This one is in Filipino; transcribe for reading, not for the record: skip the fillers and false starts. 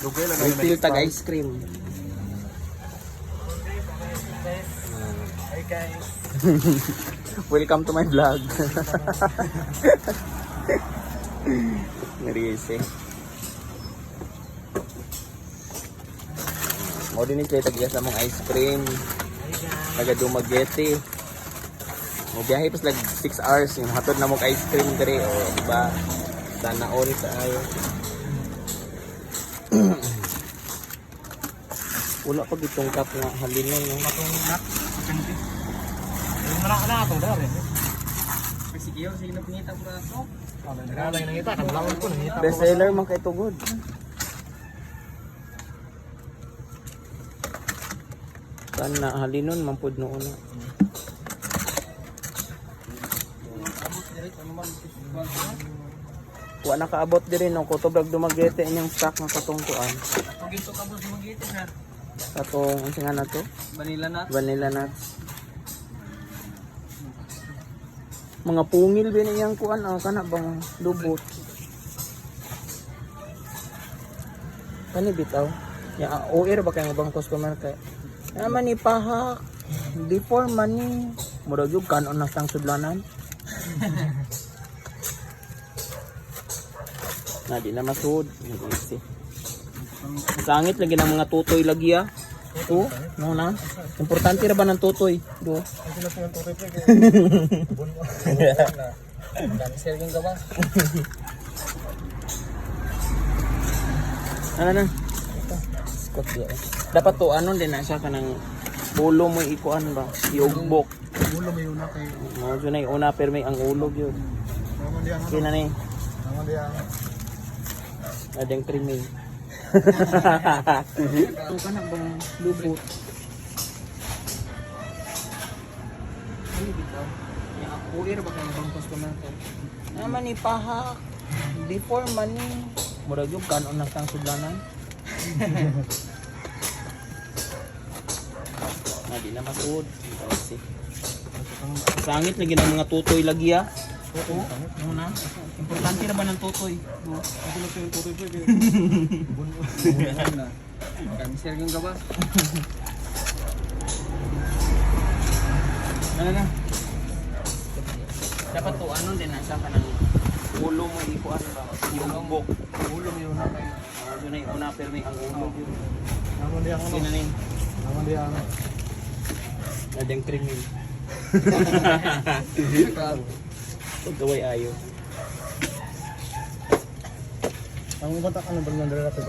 Refill tag ice cream. Hi guys. Welcome to my vlog. Nariise. Mo din ni tag sa mong ice cream. Taga Dumaguete. Mo biyahe pas lag 6 hours yung hatod na mong ice cream diri o di ba? Sana all tayo. Wala pa gitong kap nga halinon no. Matong nak. Yung na atong dar eh. Sige yo, sige na pangita ko raso. Naglalay nangita, kadlawon ko nangita. Best seller man kay tugod. Sana halinon man pud noon. Wa nakaabot diri no kutob Dumaguete inyong stock nga katungkuan. Pag ito ka boss magiti sir. Katong unsa nga nato? Vanilla nuts. Mga pungil ba niyang kuan kana bang lubot. Kani bitaw. Ya OR ba kay bang customer kay. Naman ni pahak. Before money. Murag jud kanon na sang sudlanan. Na di na masud. Easy. Sangit lagi ng mga tutoy lagi ah. Oo, no na. Importante ra ba ng tutoy? Do. Ang sila yung tutoy pre. Buno. Cancer yung gawa. Ano na? Scott dia. Dapat to ano din na siya kanang ulo mo ikuan ba? Iugbok. Ulo may una kay. Mo jud na una pero may ang ulog yun. Naman diyan. Kina ni. Naman diyan. Adeng krimen. Ito ka na bang lubot? Ano bitaw? Ya OR ba kay bang customer ko? Naman ni pahak. Before money. Murag yung kanon ng sang sudlanan. Na di na masud. Kasi sangit lagi ng mga tutoy lagi ah. Oo. Ano na? Importante na ba ng tutoy? Ang sila yung tutoy pre. Buno. Cancer yung gawa. Ano na? Dapat to ano din na siya kanang ulo mo ikuan ba? Yung umbok. Ulo may una kay. Yun ay una pero may ang ulo yun. Naman diyan. Sino na yun? Naman diyan. Adeng krimen. Pagkaway ayo. Ang bata ka na ba ng